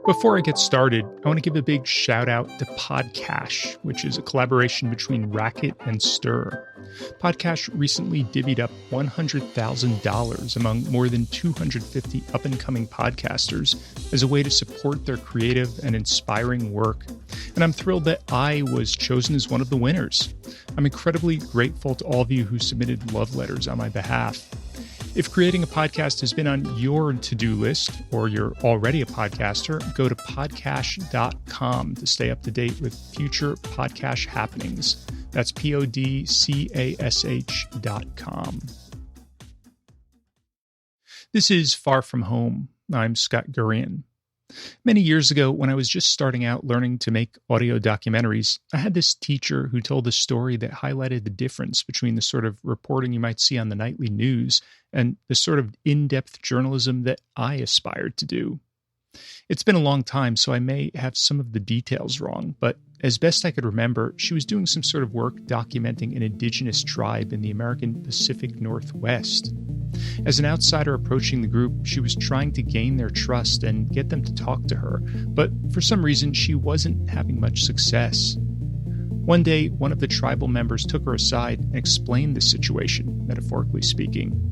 Before I get started, I want to give a big shout out to Podcash, which is a collaboration between Racket and Stir. Podcash recently divvied up $100,000 among more than 250 up-and-coming podcasters as a way to support their creative and inspiring work. And I'm thrilled that I was chosen as one of the winners. I'm incredibly grateful to all of you who submitted love letters on my behalf. If creating a podcast has been on your to-do list, or you're already a podcaster, go to podcash.com to stay up to date with future Podcash happenings. That's podcash.com. This is Far From Home. I'm Scott Gurian. Many years ago, when I was just starting out learning to make audio documentaries, I had this teacher who told a story that highlighted the difference between the sort of reporting you might see on the nightly news and the sort of in-depth journalism that I aspired to do. It's been a long time, so I may have some of the details wrong, but as best I could remember, she was doing some sort of work documenting an indigenous tribe in the American Pacific Northwest. As an outsider approaching the group, she was trying to gain their trust and get them to talk to her, but for some reason she wasn't having much success. One day, one of the tribal members took her aside and explained the situation, metaphorically speaking.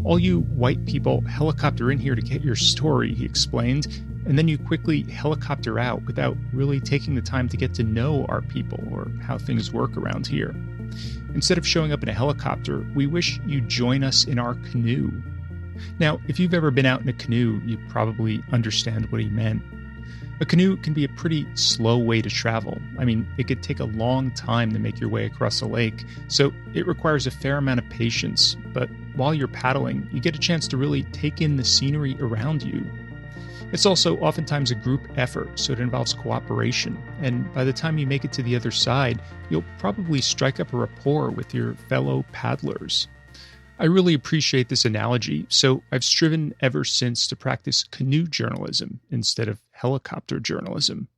"All you white people helicopter in here to get your story," he explained, "and then you quickly helicopter out without really taking the time to get to know our people or how things work around here. Instead of showing up in a helicopter, we wish you'd join us in our canoe." Now, if you've ever been out in a canoe, you probably understand what he meant. A canoe can be a pretty slow way to travel. I mean, it could take a long time to make your way across a lake, so it requires a fair amount of patience. But while you're paddling, you get a chance to really take in the scenery around you. It's also oftentimes a group effort, so it involves cooperation, and by the time you make it to the other side, you'll probably strike up a rapport with your fellow paddlers. I really appreciate this analogy, so I've striven ever since to practice canoe journalism instead of helicopter journalism.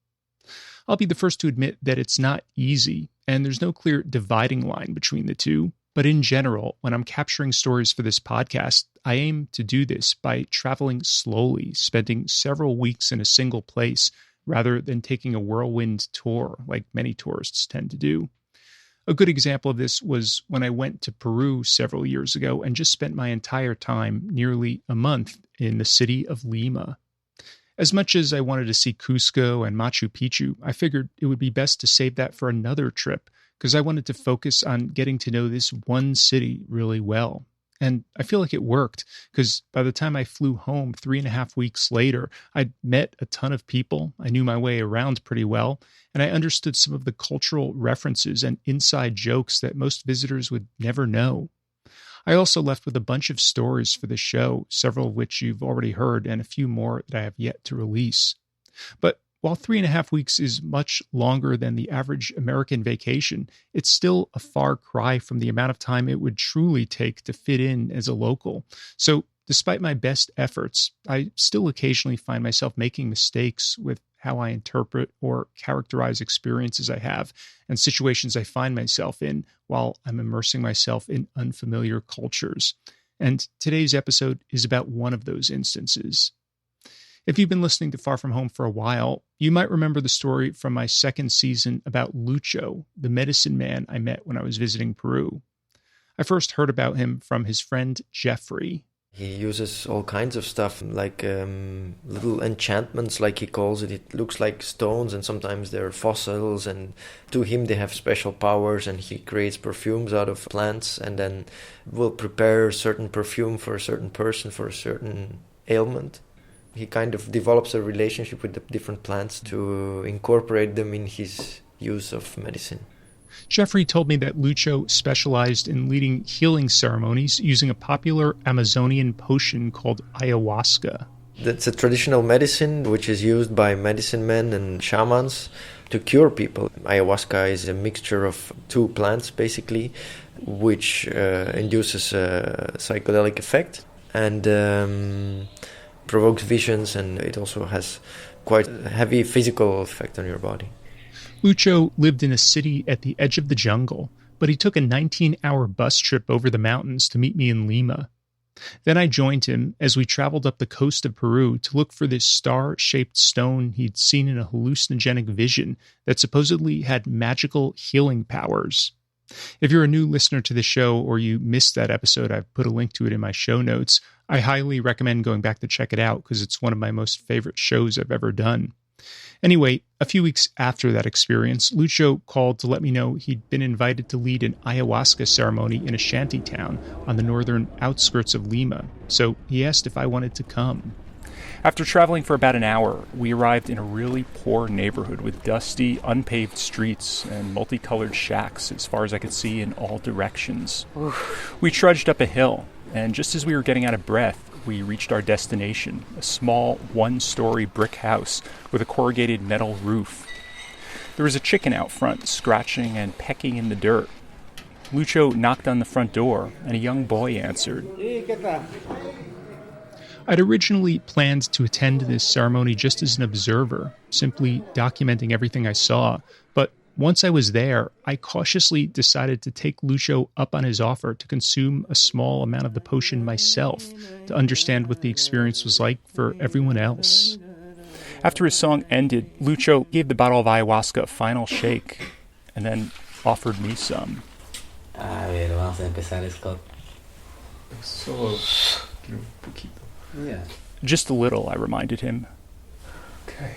I'll be the first to admit that it's not easy, and there's no clear dividing line between the two. But in general, when I'm capturing stories for this podcast, I aim to do this by traveling slowly, spending several weeks in a single place, rather than taking a whirlwind tour like many tourists tend to do. A good example of this was when I went to Peru several years ago and just spent my entire time, nearly a month, in the city of Lima. As much as I wanted to see Cusco and Machu Picchu, I figured it would be best to save that for another trip, because I wanted to focus on getting to know this one city really well. And I feel like it worked, because by the time I flew home 3.5 weeks later, I'd met a ton of people, I knew my way around pretty well, and I understood some of the cultural references and inside jokes that most visitors would never know. I also left with a bunch of stories for the show, several of which you've already heard, and a few more that I have yet to release. But while 3.5 weeks is much longer than the average American vacation, it's still a far cry from the amount of time it would truly take to fit in as a local. So despite my best efforts, I still occasionally find myself making mistakes with how I interpret or characterize experiences I have and situations I find myself in while I'm immersing myself in unfamiliar cultures. And today's episode is about one of those instances. If you've been listening to Far From Home for a while, you might remember the story from my second season about Lucho, the medicine man I met when I was visiting Peru. I first heard about him from his friend Jeffrey. He uses all kinds of stuff, like little enchantments, like he calls it. It looks like stones, and sometimes they're fossils, and to him they have special powers, and he creates perfumes out of plants, and then will prepare a certain perfume for a certain person, for a certain ailment. He kind of develops a relationship with the different plants to incorporate them in his use of medicine. Jeffrey told me that Lucho specialized in leading healing ceremonies using a popular Amazonian potion called ayahuasca. That's a traditional medicine which is used by medicine men and shamans to cure people. Ayahuasca is a mixture of two plants, basically, which induces a psychedelic effect and provokes visions, and it also has quite a heavy physical effect on your body. Lucho lived in a city at the edge of the jungle, but he took a 19-hour bus trip over the mountains to meet me in Lima. Then I joined him as we traveled up the coast of Peru to look for this star-shaped stone he'd seen in a hallucinogenic vision that supposedly had magical healing powers. If you're a new listener to the show or you missed that episode, I've put a link to it in my show notes. I highly recommend going back to check it out because it's one of my most favorite shows I've ever done. Anyway, a few weeks after that experience, Lucho called to let me know he'd been invited to lead an ayahuasca ceremony in a shanty town on the northern outskirts of Lima, so he asked if I wanted to come. After traveling for about an hour, we arrived in a really poor neighborhood with dusty, unpaved streets and multicolored shacks as far as I could see in all directions. We trudged up a hill, and just as we were getting out of breath, we reached our destination, a small one-story brick house with a corrugated metal roof. There was a chicken out front, scratching and pecking in the dirt. Lucho knocked on the front door, and a young boy answered. I'd originally planned to attend this ceremony just as an observer, simply documenting everything I saw, but once I was there, I cautiously decided to take Lucho up on his offer to consume a small amount of the potion myself to understand what the experience was like for everyone else. After his song ended, Lucho gave the bottle of ayahuasca a final shake and then offered me some. A ver, vamos a empezar, Scott. Solo quiero un poquito. Yeah. Just a little, I reminded him. Okay.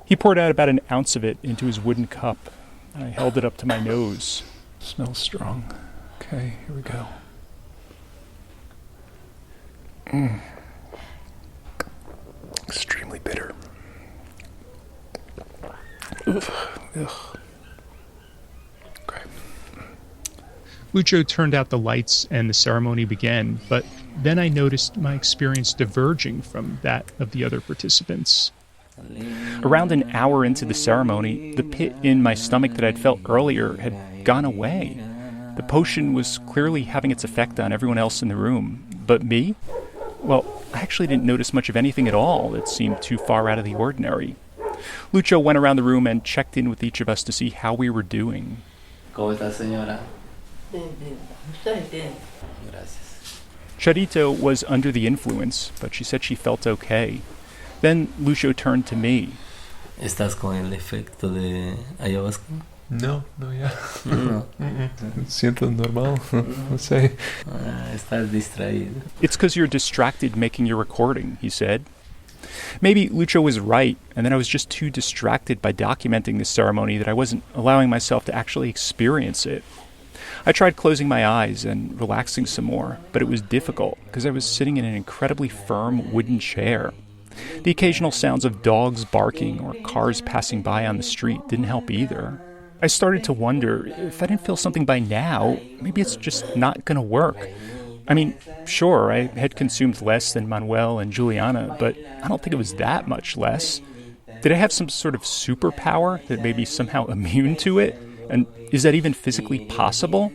He poured out about an ounce of it into his wooden cup. I held it up to my nose. Smells strong. Okay, here we go. Extremely bitter. Ugh. Okay. Lucho turned out the lights and the ceremony began, but then I noticed my experience diverging from that of the other participants. Around an hour into the ceremony, the pit in my stomach that I'd felt earlier had gone away. The potion was clearly having its effect on everyone else in the room. But me? Well, I actually didn't notice much of anything at all. It seemed too far out of the ordinary. Lucho went around the room and checked in with each of us to see how we were doing. ¿Cómo está, señora? Charito was under the influence, but she said she felt okay. Then Lucho turned to me. ¿Estás con el efecto de ayahuasca? No, ya. No. Siento normal, no sé. Estás distraído. It's because you're distracted making your recording, he said. Maybe Lucho was right, and then I was just too distracted by documenting this ceremony that I wasn't allowing myself to actually experience it. I tried closing my eyes and relaxing some more, but it was difficult because I was sitting in an incredibly firm wooden chair. The occasional sounds of dogs barking or cars passing by on the street didn't help either. I started to wonder, if I didn't feel something by now, maybe it's just not going to work. I mean, sure, I had consumed less than Manuel and Juliana, but I don't think it was that much less. Did I have some sort of superpower that made me somehow immune to it? And is that even physically possible?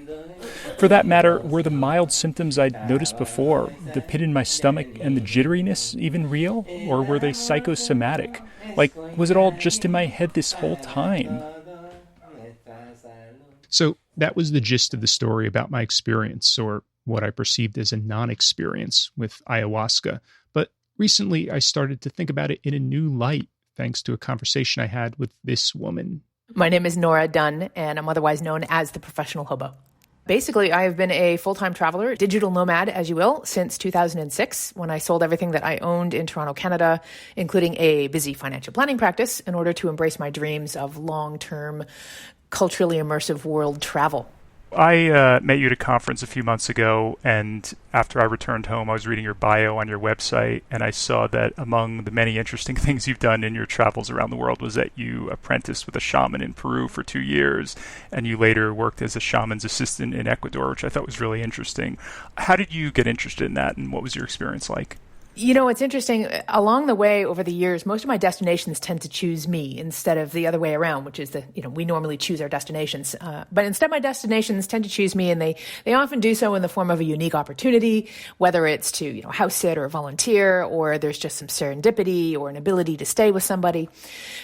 For that matter, were the mild symptoms I'd noticed before, the pit in my stomach and the jitteriness, even real? Or were they psychosomatic? Like, was it all just in my head this whole time? So that was the gist of the story about my experience, or what I perceived as a non-experience with ayahuasca. But recently I started to think about it in a new light, thanks to a conversation I had with this woman. My name is Nora Dunn, and I'm otherwise known as the Professional Hobo. Basically, I have been a full-time traveler, digital nomad, as you will, since 2006, when I sold everything that I owned in Toronto, Canada, including a busy financial planning practice, in order to embrace my dreams of long-term, culturally immersive world travel. I met you at a conference a few months ago, and after I returned home, I was reading your bio on your website, and I saw that among the many interesting things you've done in your travels around the world was that you apprenticed with a shaman in Peru for 2 years, and you later worked as a shaman's assistant in Ecuador, which I thought was really interesting. How did you get interested in that, and what was your experience like? It's interesting. Along the way, over the years, most of my destinations tend to choose me instead of the other way around, which is we normally choose our destinations. But instead, my destinations tend to choose me, and they often do so in the form of a unique opportunity, whether it's to, house sit or volunteer, or there's just some serendipity or an ability to stay with somebody.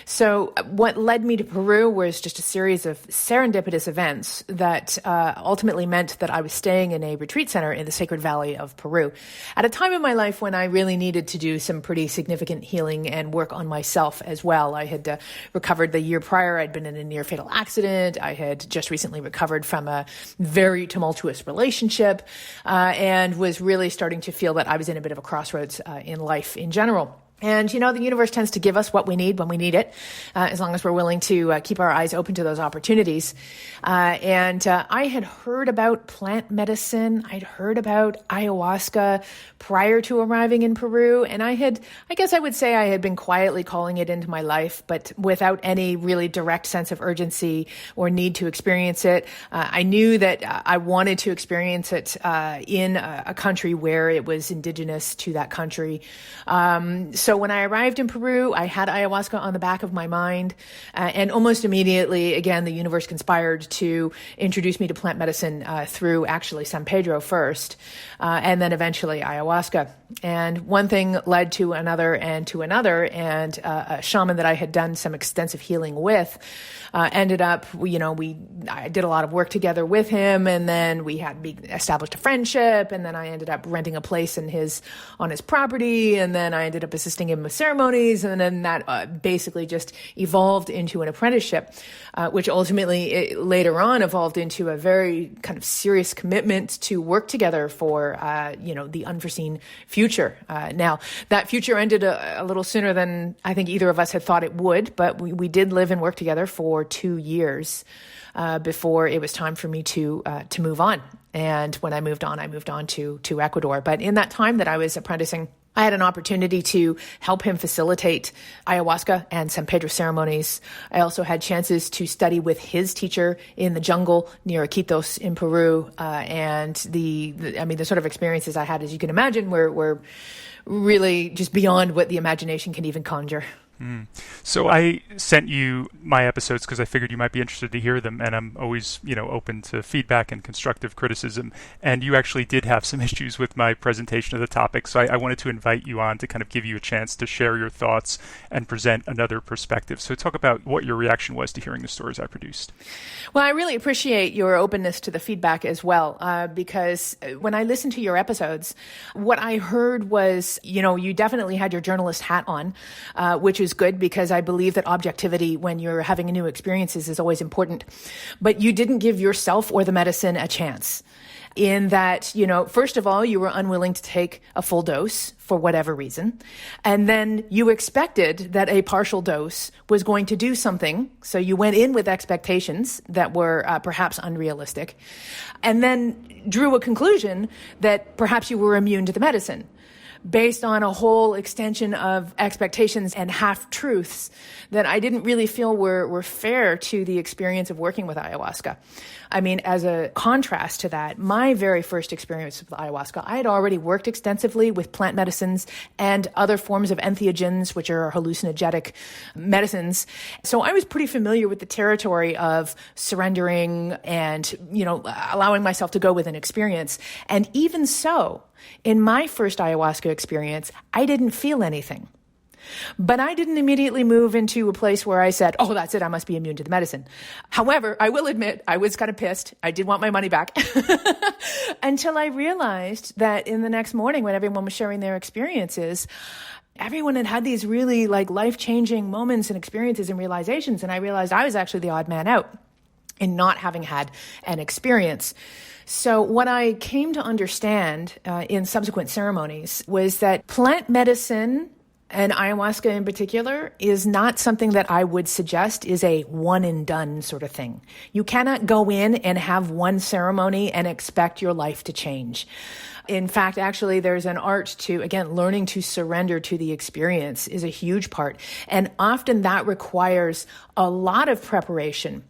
So what led me to Peru was just a series of serendipitous events that ultimately meant that I was staying in a retreat center in the Sacred Valley of Peru at a time in my life when I really needed to do some pretty significant healing and work on myself as well. I had recovered the year prior. I'd been in a near fatal accident. I had just recently recovered from a very tumultuous relationship, and was really starting to feel that I was in a bit of a crossroads in life in general. And, the universe tends to give us what we need when we need it, as long as we're willing to keep our eyes open to those opportunities. And I had heard about plant medicine. I'd heard about ayahuasca prior to arriving in Peru. And I guess I would say I had been quietly calling it into my life, but without any really direct sense of urgency or need to experience it. I knew that I wanted to experience it in a country where it was indigenous to that country. So when I arrived in Peru, I had ayahuasca on the back of my mind, and almost immediately, again, the universe conspired to introduce me to plant medicine through actually San Pedro first, and then eventually ayahuasca. And one thing led to another and to another, and a shaman that I had done some extensive healing with ended up, I did a lot of work together with him, and then we established a friendship, and then I ended up renting a place on his property, and then I ended up assisting him with ceremonies, and then that basically just evolved into an apprenticeship, which ultimately later on evolved into a very kind of serious commitment to work together for the unforeseen future. Now, that future ended a little sooner than I think either of us had thought it would, but we did live and work together for 2 years before it was time for me to move on. And when I moved on to Ecuador. But in that time that I was apprenticing, I had an opportunity to help him facilitate ayahuasca and San Pedro ceremonies. I also had chances to study with his teacher in the jungle near Iquitos in Peru. And the sort of experiences I had, as you can imagine, were really just beyond what the imagination can even conjure. So I sent you my episodes because I figured you might be interested to hear them, and I'm always, open to feedback and constructive criticism. And you actually did have some issues with my presentation of the topic, so I wanted to invite you on to kind of give you a chance to share your thoughts and present another perspective. So talk about what your reaction was to hearing the stories I produced. Well, I really appreciate your openness to the feedback as well, because when I listened to your episodes, what I heard was, you definitely had your journalist hat on, which is good because I believe that objectivity when you're having new experiences is always important. But you didn't give yourself or the medicine a chance. In that, first of all, you were unwilling to take a full dose for whatever reason. And then you expected that a partial dose was going to do something. So you went in with expectations that were perhaps unrealistic, and then drew a conclusion that perhaps you were immune to the medicine, based on a whole extension of expectations and half-truths that I didn't really feel were fair to the experience of working with ayahuasca. I mean, as a contrast to that, my very first experience with ayahuasca, I had already worked extensively with plant medicines and other forms of entheogens, which are hallucinogenic medicines. So I was pretty familiar with the territory of surrendering and, allowing myself to go with an experience. And even so, in my first ayahuasca experience, I didn't feel anything. But I didn't immediately move into a place where I said, oh, that's it, I must be immune to the medicine. However, I will admit, I was kind of pissed. I did want my money back until I realized that in the next morning when everyone was sharing their experiences, everyone had these really life-changing moments and experiences and realizations. And I realized I was actually the odd man out in not having had an experience. So what I came to understand in subsequent ceremonies was that plant medicine, and ayahuasca in particular, is not something that I would suggest is a one and done sort of thing. You cannot go in and have one ceremony and expect your life to change. In fact, actually, there's an art to, again, learning to surrender to the experience is a huge part. And often that requires a lot of preparation.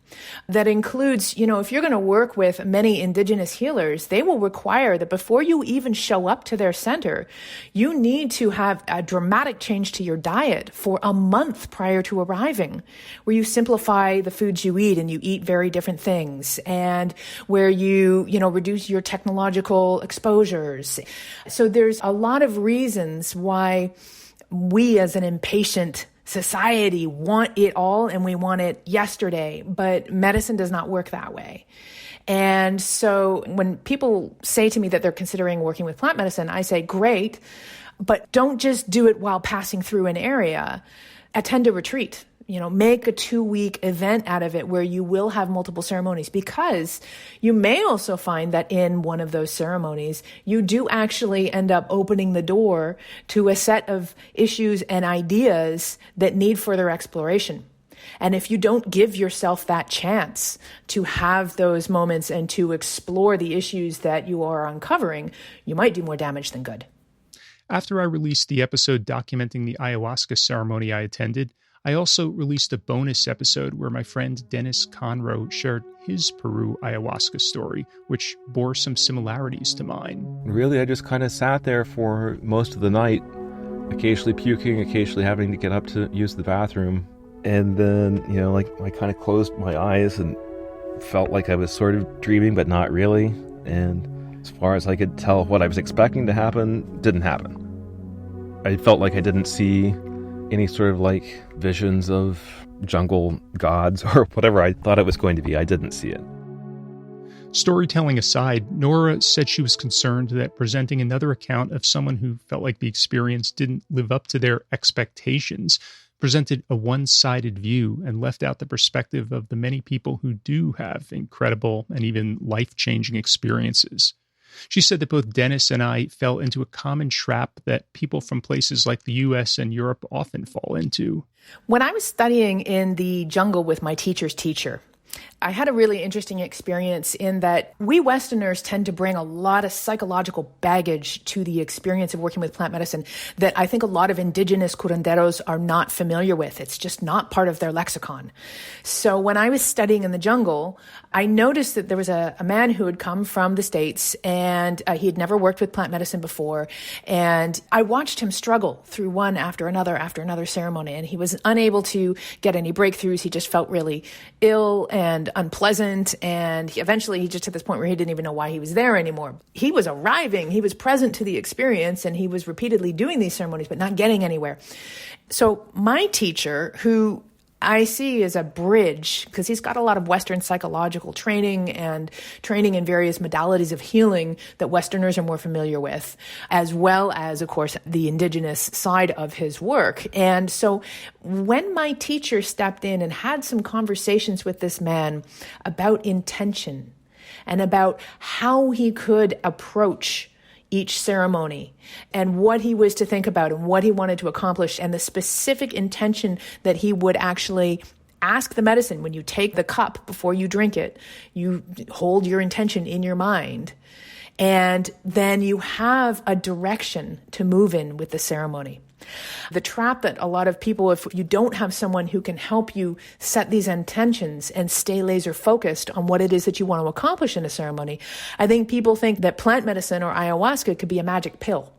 that includes, if you're going to work with many indigenous healers, they will require that before you even show up to their center, you need to have a dramatic change to your diet for a month prior to arriving, where you simplify the foods you eat and you eat very different things, and where you reduce your technological exposures. So there's a lot of reasons why we as an impatient society want it all and we want it yesterday, but medicine does not work that way. And so when people say to me that they're considering working with plant medicine, I say, great, but don't just do it while passing through an area. Attend a retreat. Make a 2-week event out of it where you will have multiple ceremonies, because you may also find that in one of those ceremonies, you do actually end up opening the door to a set of issues and ideas that need further exploration. And if you don't give yourself that chance to have those moments and to explore the issues that you are uncovering, you might do more damage than good. After I released the episode documenting the ayahuasca ceremony I attended, I also released a bonus episode where my friend Dennis Conroe shared his Peru ayahuasca story, which bore some similarities to mine. Really, I just kind of sat there for most of the night, occasionally puking, occasionally having to get up to use the bathroom. And then, I kind of closed my eyes and felt like I was sort of dreaming, but not really. And as far as I could tell, what I was expecting to happen didn't happen. I felt like I didn't see any sort of visions of jungle gods or whatever I thought it was going to be. I didn't see it. Storytelling aside, Nora said she was concerned that presenting another account of someone who felt like the experience didn't live up to their expectations presented a one-sided view and left out the perspective of the many people who do have incredible and even life-changing experiences. She said that both Dennis and I fell into a common trap that people from places like the US and Europe often fall into. When I was studying in the jungle with my teacher's teacher, I had a really interesting experience in that we Westerners tend to bring a lot of psychological baggage to the experience of working with plant medicine that I think a lot of indigenous curanderos are not familiar with. It's just not part of their lexicon. So when I was studying in the jungle, I noticed that there was a man who had come from the States, and he had never worked with plant medicine before. And I watched him struggle through one after another ceremony, and he was unable to get any breakthroughs. He just felt really ill and unpleasant, and eventually he just hit this point where he didn't even know why he was there anymore. He was arriving, he was present to the experience, and he was repeatedly doing these ceremonies but not getting anywhere. So my teacher, who I see as a bridge, because he's got a lot of Western psychological training and training in various modalities of healing that Westerners are more familiar with, as well as, of course, the indigenous side of his work. And so when my teacher stepped in and had some conversations with this man about intention and about how he could approach each ceremony and what he was to think about and what he wanted to accomplish and the specific intention that he would actually ask the medicine. When you take the cup before you drink it, you hold your intention in your mind, and then you have a direction to move in with the ceremony. The trap that a lot of people, if you don't have someone who can help you set these intentions and stay laser focused on what it is that you want to accomplish in a ceremony, I think people think that plant medicine or ayahuasca could be a magic pill,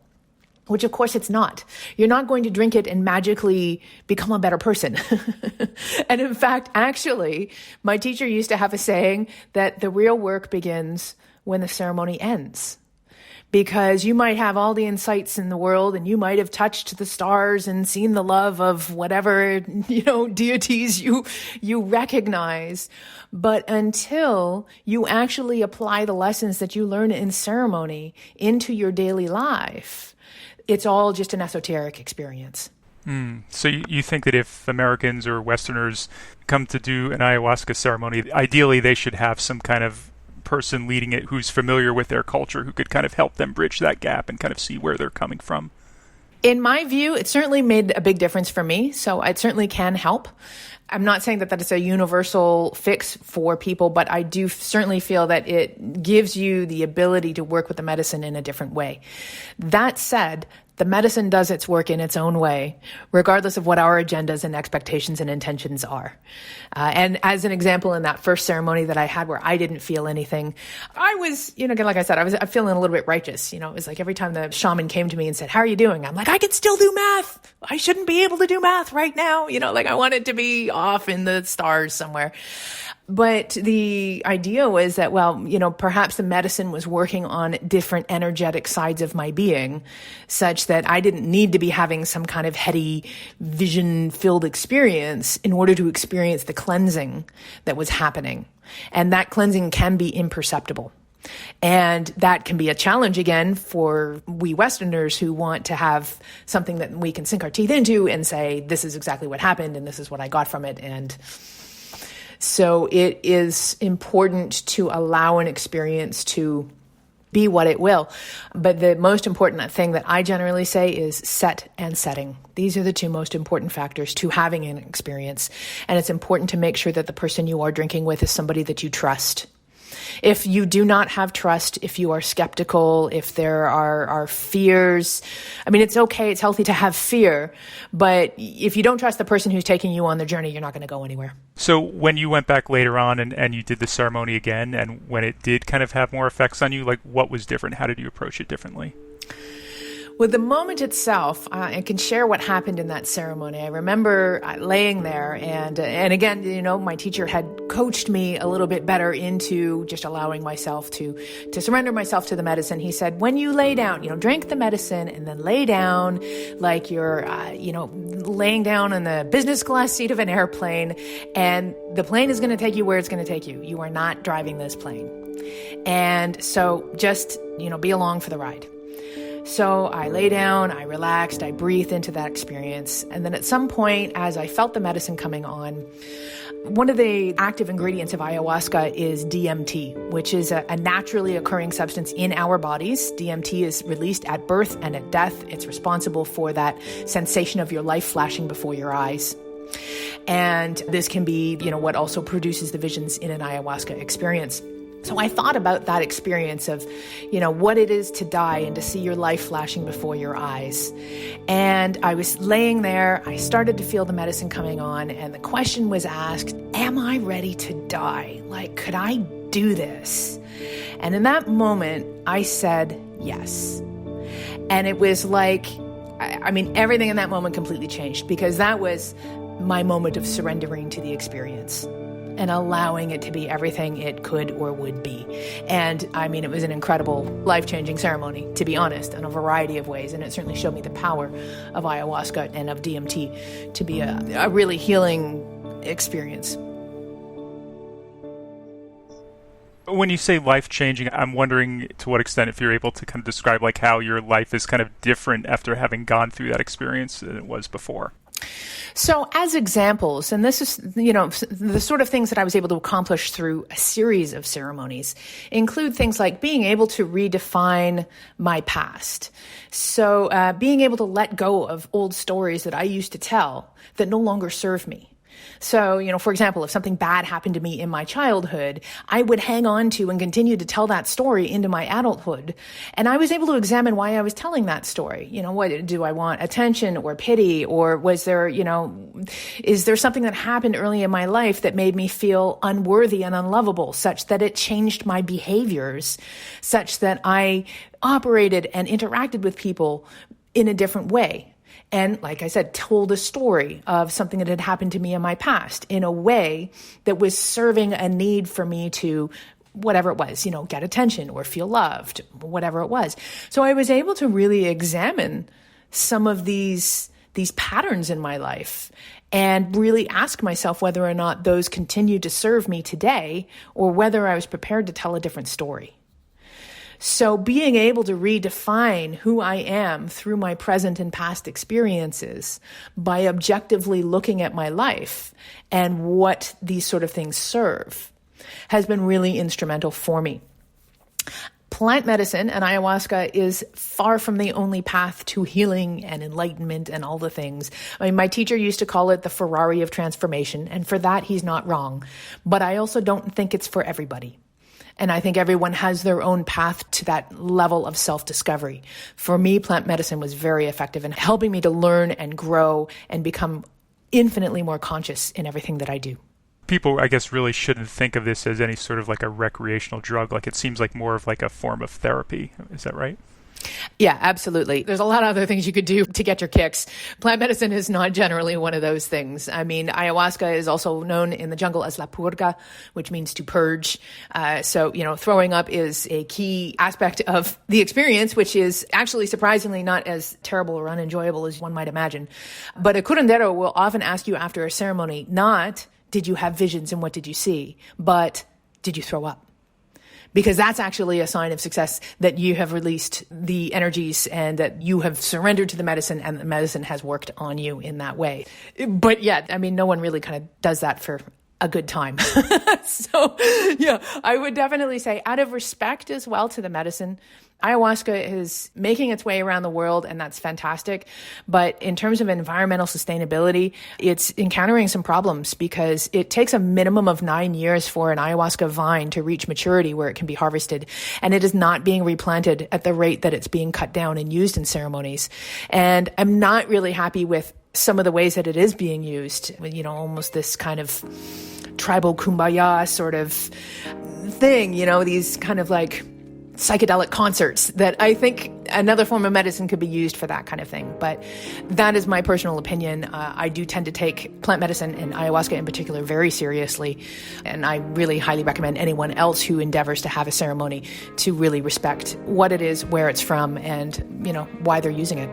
which of course it's not. You're not going to drink it and magically become a better person. And in fact, actually, my teacher used to have a saying that the real work begins when the ceremony ends. Because you might have all the insights in the world and you might have touched the stars and seen the love of whatever, deities you recognize. But until you actually apply the lessons that you learn in ceremony into your daily life, it's all just an esoteric experience. So you think that if Americans or Westerners come to do an ayahuasca ceremony, ideally they should have some kind of person leading it who's familiar with their culture, who could kind of help them bridge that gap and kind of see where they're coming from? In my view, it certainly made a big difference for me, so it certainly can help. I'm not saying that is a universal fix for people, but I do certainly feel that it gives you the ability to work with the medicine in a different way. That said, The medicine does its work in its own way, regardless of what our agendas and expectations and intentions are. And as an example, in that first ceremony that I had where I didn't feel anything, I was, like I said, I'm feeling a little bit righteous. It was like every time the shaman came to me and said, "How are you doing?" I'm like, "I can still do math. I shouldn't be able to do math right now." Like I wanted to be off in the stars somewhere. But the idea was that, perhaps the medicine was working on different energetic sides of my being, such that I didn't need to be having some kind of heady, vision-filled experience in order to experience the cleansing that was happening. And that cleansing can be imperceptible. And that can be a challenge, again, for we Westerners who want to have something that we can sink our teeth into and say, this is exactly what happened and this is what I got from it. And so it is important to allow an experience to be what it will. But the most important thing that I generally say is set and setting. These are the two most important factors to having an experience. And it's important to make sure that the person you are drinking with is somebody that you trust. If you do not have trust, if you are skeptical, if there are fears, it's okay, it's healthy to have fear, but if you don't trust the person who's taking you on the journey, you're not going to go anywhere. So when you went back later on and you did the ceremony again, and when it did kind of have more effects on you, what was different? How did you approach it differently? With the moment itself, I can share what happened in that ceremony. I remember laying there, and again, my teacher had coached me a little bit better into just allowing myself to surrender myself to the medicine. He said, when you lay down, drink the medicine and then lay down like you're, laying down in the business class seat of an airplane, and the plane is going to take you where it's going to take you. You are not driving this plane. And so just, be along for the ride. So I lay down, I relaxed, I breathed into that experience. And then at some point, as I felt the medicine coming on, one of the active ingredients of ayahuasca is DMT, which is a naturally occurring substance in our bodies. DMT is released at birth and at death. It's responsible for that sensation of your life flashing before your eyes. And this can be, what also produces the visions in an ayahuasca experience. So I thought about that experience of, what it is to die and to see your life flashing before your eyes. And I was laying there, I started to feel the medicine coming on, and the question was asked, am I ready to die? Could I do this? And in that moment, I said yes. And it was everything in that moment completely changed, because that was my moment of surrendering to the experience and allowing it to be everything it could or would be. And it was an incredible, life-changing ceremony, to be honest, in a variety of ways. And it certainly showed me the power of ayahuasca and of DMT to be a really healing experience. When you say life-changing, I'm wondering to what extent, if you're able to kind of describe how your life is kind of different after having gone through that experience than it was before. So as examples, and this is, the sort of things that I was able to accomplish through a series of ceremonies include things like being able to redefine my past. So being able to let go of old stories that I used to tell that no longer serve me. So, for example, if something bad happened to me in my childhood, I would hang on to and continue to tell that story into my adulthood. And I was able to examine why I was telling that story. What do I want? Attention or pity? Or was there, is there something that happened early in my life that made me feel unworthy and unlovable, such that it changed my behaviors, such that I operated and interacted with people in a different way? And like I said, told a story of something that had happened to me in my past in a way that was serving a need for me to, whatever it was, get attention or feel loved, whatever it was. So I was able to really examine some of these patterns in my life and really ask myself whether or not those continue to serve me today or whether I was prepared to tell a different story. So being able to redefine who I am through my present and past experiences by objectively looking at my life and what these sort of things serve has been really instrumental for me. Plant medicine and ayahuasca is far from the only path to healing and enlightenment and all the things. My teacher used to call it the Ferrari of transformation, and for that, he's not wrong. But I also don't think it's for everybody. And I think everyone has their own path to that level of self-discovery. For me, plant medicine was very effective in helping me to learn and grow and become infinitely more conscious in everything that I do. People, I guess, really shouldn't think of this as any sort of like a recreational drug. Like, it seems like more of like a form of therapy. Is that right? Yeah, absolutely. There's a lot of other things you could do to get your kicks. Plant medicine is not generally one of those things. I mean, ayahuasca is also known in the jungle as la purga, which means to purge. So, throwing up is a key aspect of the experience, which is actually surprisingly not as terrible or unenjoyable as one might imagine. But a curandero will often ask you after a ceremony, not did you have visions and what did you see, but did you throw up? Because that's actually a sign of success, that you have released the energies and that you have surrendered to the medicine and the medicine has worked on you in that way. But yeah, I mean, no one really kind of does that for a good time. So yeah, I would definitely say, out of respect as well to the medicine, ayahuasca is making its way around the world, and that's fantastic. But in terms of environmental sustainability, it's encountering some problems because it takes a minimum of 9 years for an ayahuasca vine to reach maturity where it can be harvested. And it is not being replanted at the rate that it's being cut down and used in ceremonies. And I'm not really happy with some of the ways that it is being used, almost this kind of tribal kumbaya sort of thing, these kind of like psychedelic concerts that I think another form of medicine could be used for that kind of thing. But that is my personal opinion. I do tend to take plant medicine and ayahuasca in particular very seriously. And I really highly recommend anyone else who endeavors to have a ceremony to really respect what it is, where it's from, and, why they're using it.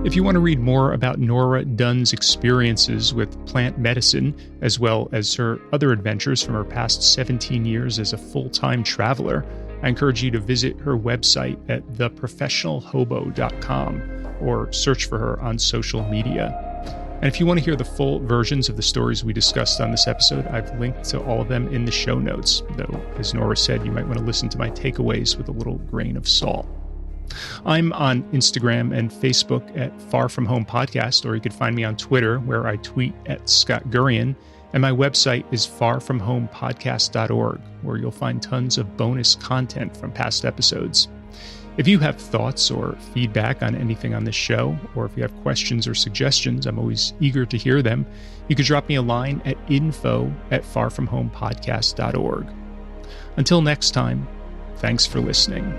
If you want to read more about Nora Dunn's experiences with plant medicine, as well as her other adventures from her past 17 years as a full-time traveler, I encourage you to visit her website at theprofessionalhobo.com or search for her on social media. And if you want to hear the full versions of the stories we discussed on this episode, I've linked to all of them in the show notes, though, as Nora said, you might want to listen to my takeaways with a little grain of salt. I'm on Instagram and Facebook at Far From Home Podcast, or you could find me on Twitter, where I tweet at Scott Gurian, and my website is farfromhomepodcast.org, where you'll find tons of bonus content from past episodes. If you have thoughts or feedback on anything on this show, or if you have questions or suggestions, I'm always eager to hear them. You could drop me a line at info@farfromhomepodcast.org. Until next time, thanks for listening.